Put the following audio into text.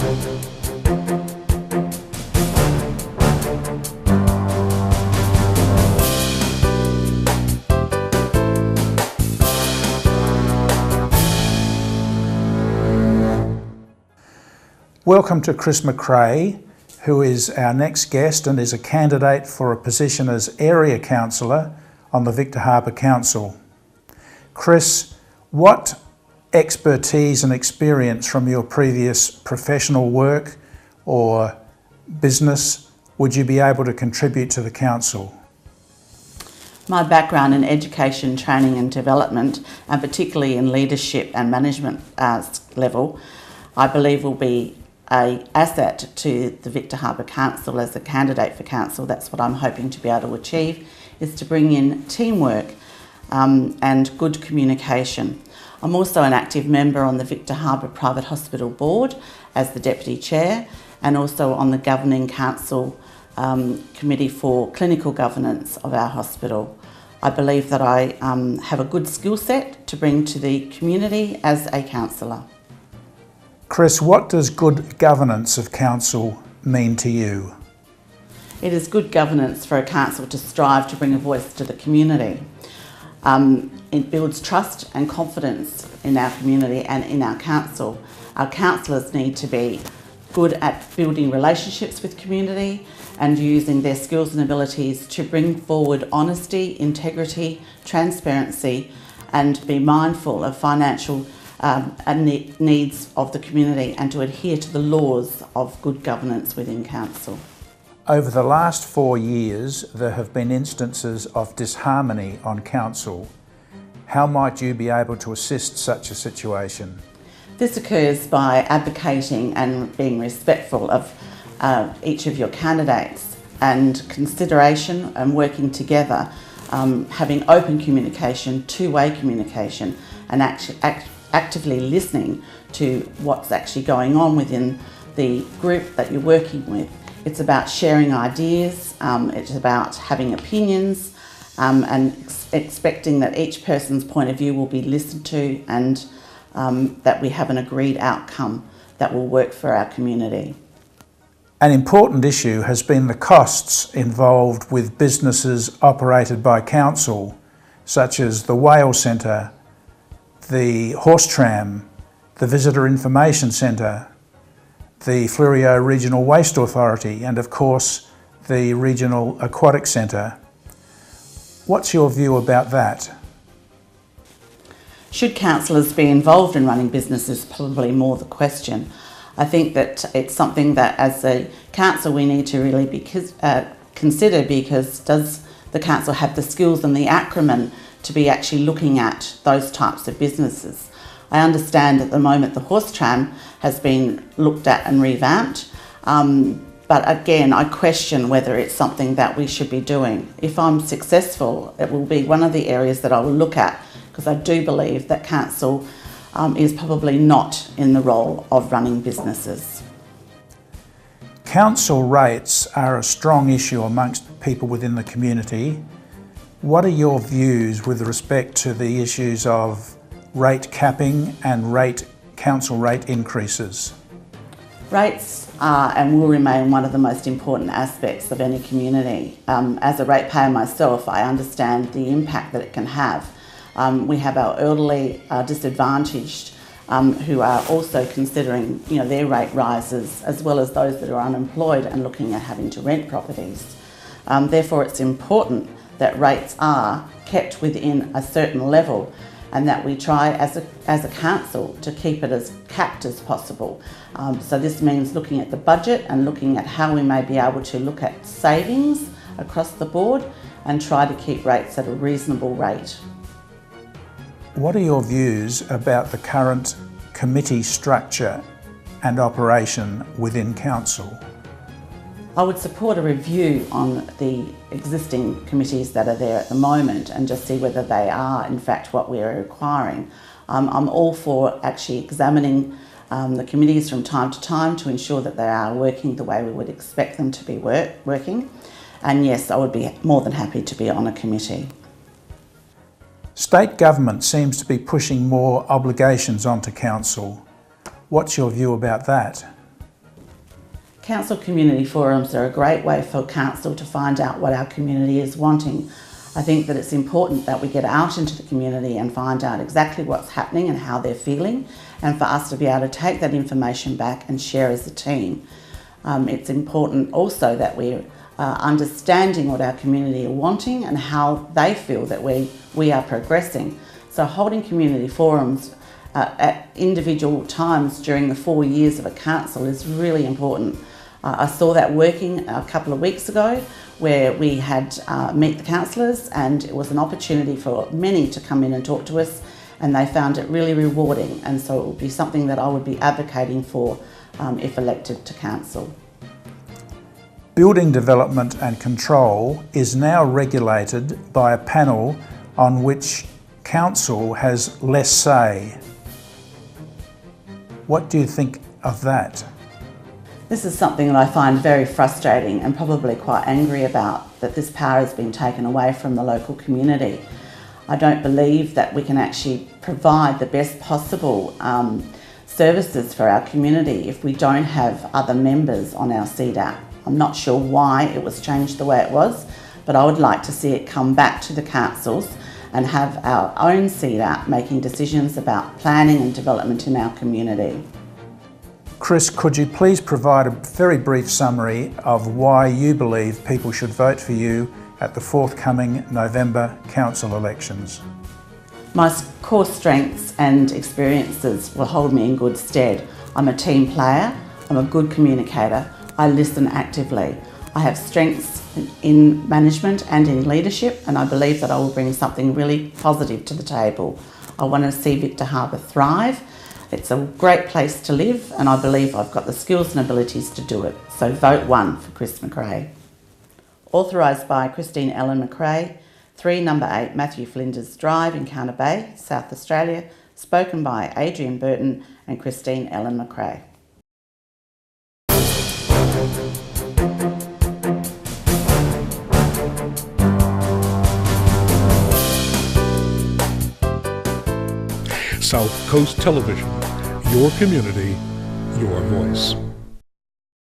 Welcome to Chris McRAE, who is our next guest and is a candidate for a position as Area Councillor on the Victor Harbor Council. Chris, what expertise and experience from your previous professional work or business would you be able to contribute to the Council? My background in education, training and development, and particularly in leadership and management level, I believe will be an asset to the Victor Harbor Council as a candidate for council. That's what I'm hoping to be able to achieve, is to bring in teamwork and good communication. I'm also an active member on the Victor Harbor Private Hospital Board as the Deputy Chair, and also on the Governing Council Committee for Clinical Governance of our hospital. I believe that I have a good skill set to bring to the community as a councillor. Chris, what does good governance of council mean to you? It is good governance for a council to strive to bring a voice to the community. It builds trust and confidence in our community and in our council. Our councillors need to be good at building relationships with community and using their skills and abilities to bring forward honesty, integrity, transparency, and be mindful of financial needs of the community and to adhere to the laws of good governance within council. Over the last 4 years, there have been instances of disharmony on council. How might you be able to assist such a situation? This occurs by advocating and being respectful of each of your candidates, and consideration and working together, having open communication, two-way communication, and actively listening to what's actually going on within the group that you're working with. It's about sharing ideas, it's about having opinions, and expecting that each person's point of view will be listened to, and that we have an agreed outcome that will work for our community. An important issue has been the costs involved with businesses operated by council, such as the Whale Centre, the Horse Tram, the Visitor Information Centre, the Fleurieu Regional Waste Authority, and of course the Regional Aquatic Centre. What's your view about that? Should councillors be involved in running businesses? Probably more the question. I think that it's something that as a council we need to really consider, because does the council have the skills and the acumen to be actually looking at those types of businesses? I understand at the moment the horse tram has been looked at and revamped, but again I question whether it's something that we should be doing. If I'm successful, it will be one of the areas that I will look at, because I do believe that council is probably not in the role of running businesses. Council rates are a strong issue amongst people within the community. What are your views with respect to the issues of rate capping and council rate increases? Rates are and will remain one of the most important aspects of any community. As a ratepayer myself, I understand the impact that it can have. We have our elderly, disadvantaged, who are also considering their rate rises, as well as those that are unemployed and looking at having to rent properties. Therefore it's important that rates are kept within a certain level, and that we try as a council to keep it as capped as possible. So this means looking at the budget and looking at how we may be able to look at savings across the board and try to keep rates at a reasonable rate. What are your views about the current committee structure and operation within council? I would support a review on the existing committees that are there at the moment and just see whether they are in fact what we are requiring. I'm all for actually examining the committees from time to time to ensure that they are working the way we would expect them to be working. And yes, I would be more than happy to be on a committee. State government seems to be pushing more obligations onto council. What's your view about that? Council community forums are a great way for council to find out what our community is wanting. I think that it's important that we get out into the community and find out exactly what's happening and how they're feeling, and for us to be able to take that information back and share as a team. It's important also that we're understanding what our community are wanting and how they feel that we are progressing. So holding community forums at individual times during the 4 years of a council is really important. I saw that working a couple of weeks ago, where we had Meet the Councillors, and it was an opportunity for many to come in and talk to us, and they found it really rewarding, and so it would be something that I would be advocating for if elected to council. Building development and control is now regulated by a panel on which council has less say. What do you think of that? This is something that I find very frustrating and probably quite angry about, that this power has been taken away from the local community. I don't believe that we can actually provide the best possible services for our community if we don't have other members on our CDAP. I'm not sure why it was changed the way it was, but I would like to see it come back to the councils and have our own CDAP making decisions about planning and development in our community. Chris, could you please provide a very brief summary of why you believe people should vote for you at the forthcoming November council elections? My core strengths and experiences will hold me in good stead. I'm a team player, I'm a good communicator, I listen actively. I have strengths in management and in leadership, and I believe that I will bring something really positive to the table. I want to see Victor Harbour thrive. It's a great place to live, and I believe I've got the skills and abilities to do it. So vote 1 for Chris McRAE. Authorised by Christine Ellen McRAE, 3 No. 8 Matthew Flinders Drive, Encounter Bay, South Australia. Spoken by Adrian Burton and Christine Ellen McRAE. South Coast Television, your community, your voice.